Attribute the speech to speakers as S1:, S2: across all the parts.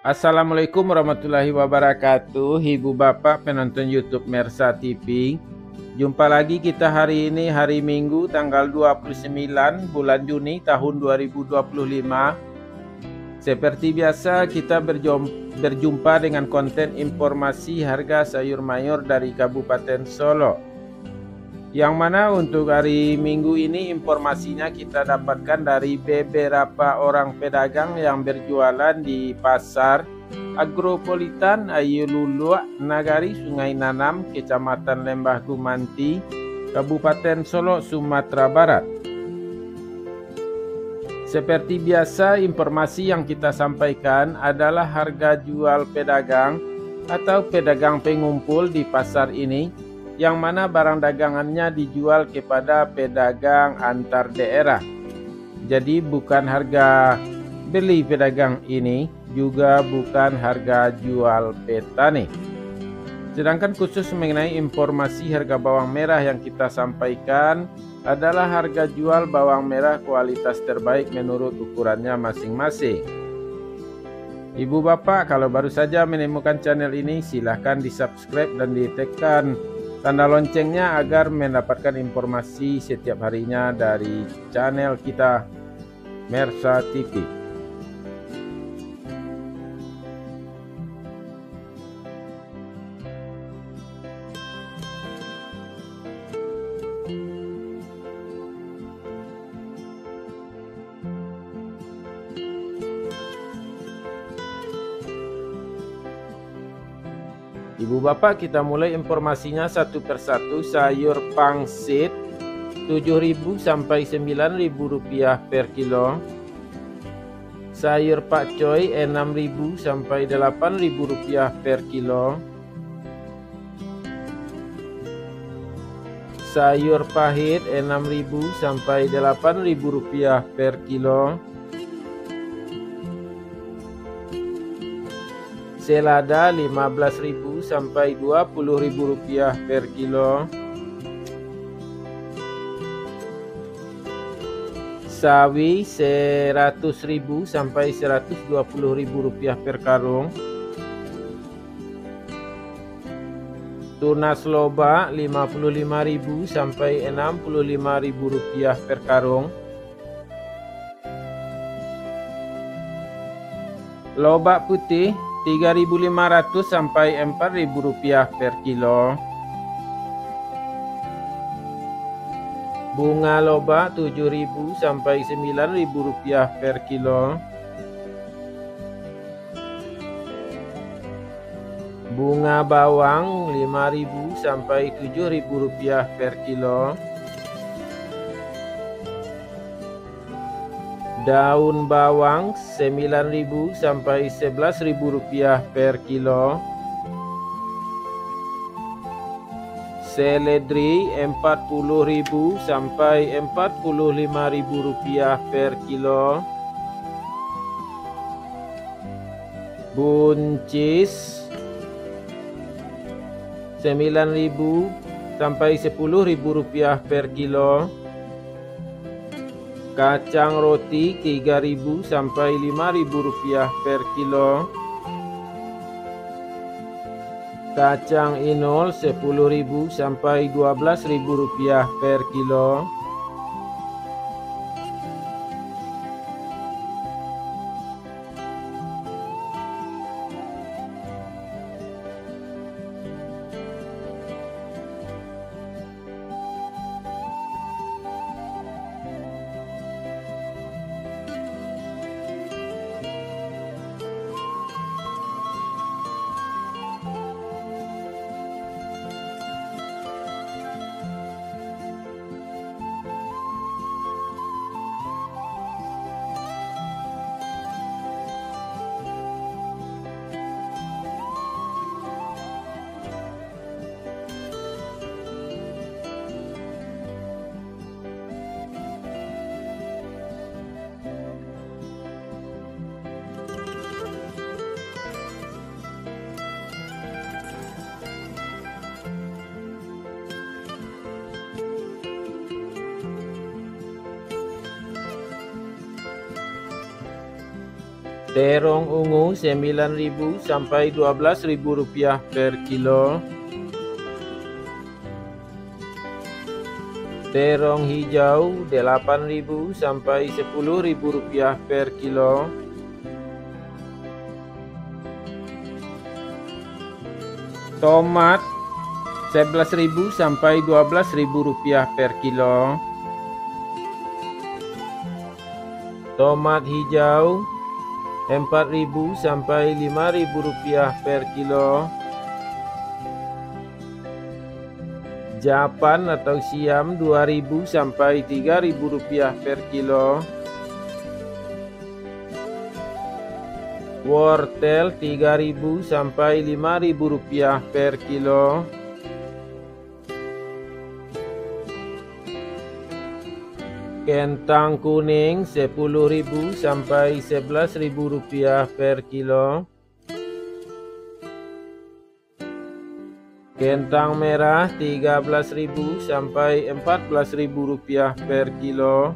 S1: Assalamualaikum warahmatullahi wabarakatuh, Ibu Bapak penonton YouTube Mersa TV. Jumpa lagi kita hari ini, hari Minggu tanggal 29 bulan Juni tahun 2025. Seperti biasa kita berjumpa dengan konten informasi harga sayur mayur dari Kabupaten Solo. Yang mana untuk hari Minggu ini informasinya kita dapatkan dari beberapa orang pedagang yang berjualan di pasar Agropolitan Ayululua, Nagari, Sungai Nanam, Kecamatan Lembah Gumanti, Kabupaten Solo, Sumatera Barat. Seperti biasa, informasi yang kita sampaikan adalah harga jual pedagang atau pedagang pengumpul di pasar ini, yang mana barang dagangannya dijual kepada pedagang antar daerah. Jadi bukan harga beli pedagang ini, juga bukan harga jual petani. Sedangkan khusus mengenai informasi harga bawang merah yang kita sampaikan adalah harga jual bawang merah kualitas terbaik menurut ukurannya masing-masing. Ibu Bapak, kalau baru saja menemukan channel ini, silahkan di subscribe dan ditekan tanda loncengnya agar mendapatkan informasi setiap harinya dari channel kita Mersa TV. Ibu Bapak, kita mulai informasinya satu persatu. Sayur pangsit 7.000 sampai 9.000 rupiah per kilo. Sayur pakcoy 6.000 sampai 8.000 rupiah per kilo. Sayur pahit 6.000 sampai 8.000 rupiah per kilo. Selada 15.000 sampai 20.000 rupiah per kilo. Sawi 100.000 sampai 120.000 rupiah per karung. Tunas loba 55.000 sampai 65.000 rupiah per karung. Lobak putih 3.500 sampai 4.000 rupiah per kilo. Bunga loba 7.000 sampai 9.000 rupiah per kilo. Bunga bawang 5.000 sampai 7.000 rupiah per kilo. Daun bawang 9.000 sampai 11.000 rupiah per kilo. Seledri 40.000 sampai 45.000 rupiah per kilo. Buncis 9.000 sampai 10.000 rupiah per kilo. Kacang roti 3.000 sampai 5.000 rupiah per kilo. Kacang inul 10.000 sampai 12.000 rupiah per kilo. Terong ungu 9.000 sampai 12.000 rupiah per kilo. Terong hijau 8.000 sampai 10.000 rupiah per kilo. Tomat 11.000 sampai 12.000 rupiah per kilo. Tomat hijau 4.000 sampai 5.000 rupiah per kilo. Japan atau siam 2.000 sampai 3.000 rupiah per kilo. Wortel 3.000 sampai 5.000 rupiah per kilo. Kentang kuning 10.000 sampai 11.000 rupiah per kilo. Kentang merah 13.000 sampai 14.000 rupiah per kilo.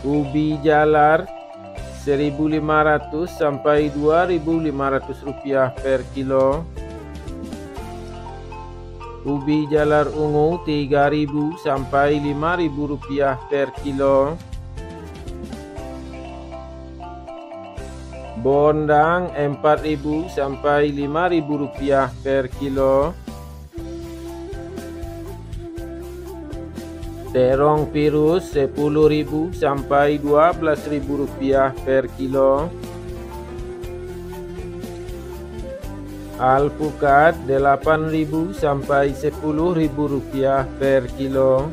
S1: Ubi jalar 1.500 sampai 2.500 rupiah per kilo. Ubi jalar ungu 3.000 sampai 5.000 rupiah per kilo. Bondang 4.000 sampai 5.000 rupiah per kilo. Terong pirus 10.000 sampai 12.000 rupiah per kilo. Alpukat 8.000 sampai 10.000 rupiah per kilo.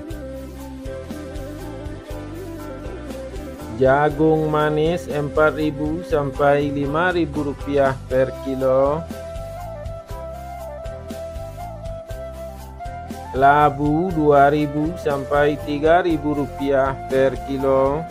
S1: Jagung manis 4.000 sampai 5.000 rupiah per kilo. Labu 2.000 sampai 3.000 rupiah per kilo.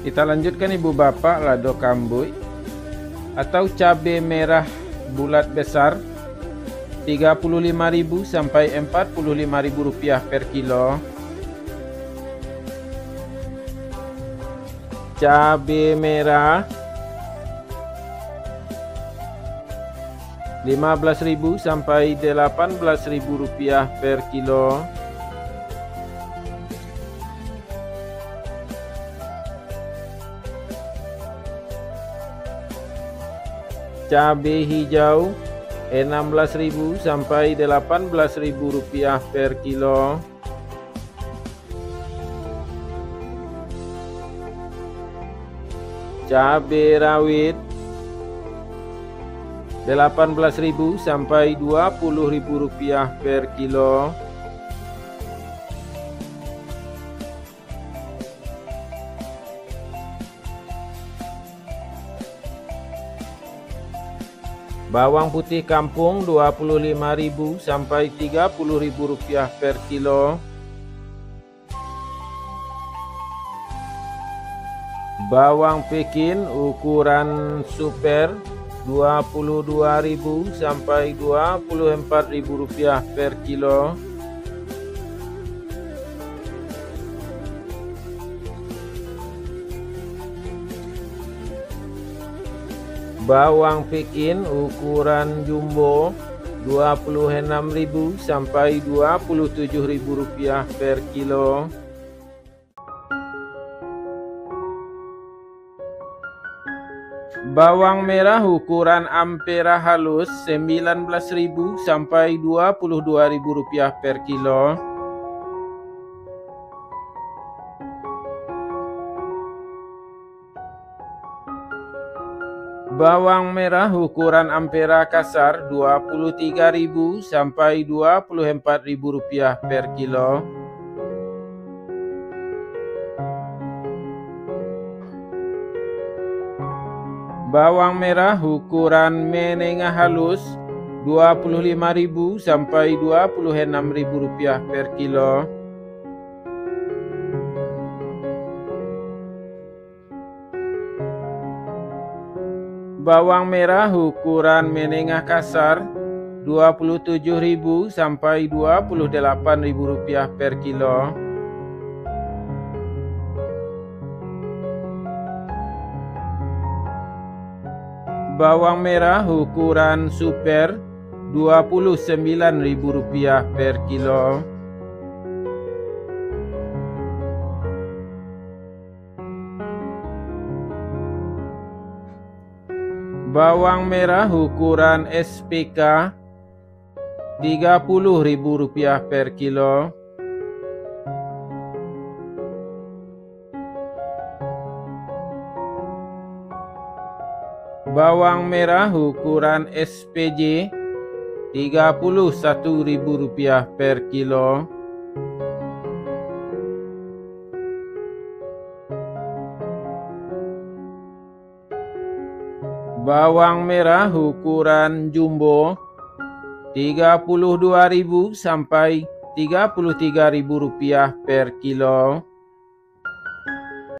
S1: Kita lanjutkan ibu bapak lado kambui atau cabai merah bulat besar 35.000 sampai 45.000 rupiah per kilo. Cabai merah 15.000 sampai 18.000 rupiah per kilo. Cabai hijau 16.000 sampai 18.000 rupiah per kilo. Cabai rawit 18.000 sampai 20.000 rupiah per kilo. Bawang putih kampung 25.000 sampai 30.000 rupiah per kilo. Bawang Pekin ukuran super 22.000 sampai 24.000 rupiah per kilo. Bawang Pekin ukuran jumbo 26.000 sampai 27.000 rupiah per kilo. Bawang merah ukuran ampera halus 19.000 sampai Rp22.000 per kilo. Bawang merah ukuran ampera kasar 23.000 sampai Rp24.000 per kilo. Bawang merah ukuran menengah halus 25.000 sampai Rp26.000 per kilo. Bawang merah ukuran menengah kasar 27.000 sampai Rp28.000 per kilo. Bawang merah ukuran super Rp29.000 per kilo. Bawang merah ukuran SPK Rp30.000 per kilo. Bawang merah ukuran SPJ Rp31.000 per kilo. Bawang merah ukuran jumbo Rp32.000 sampai Rp33.000 per kilo.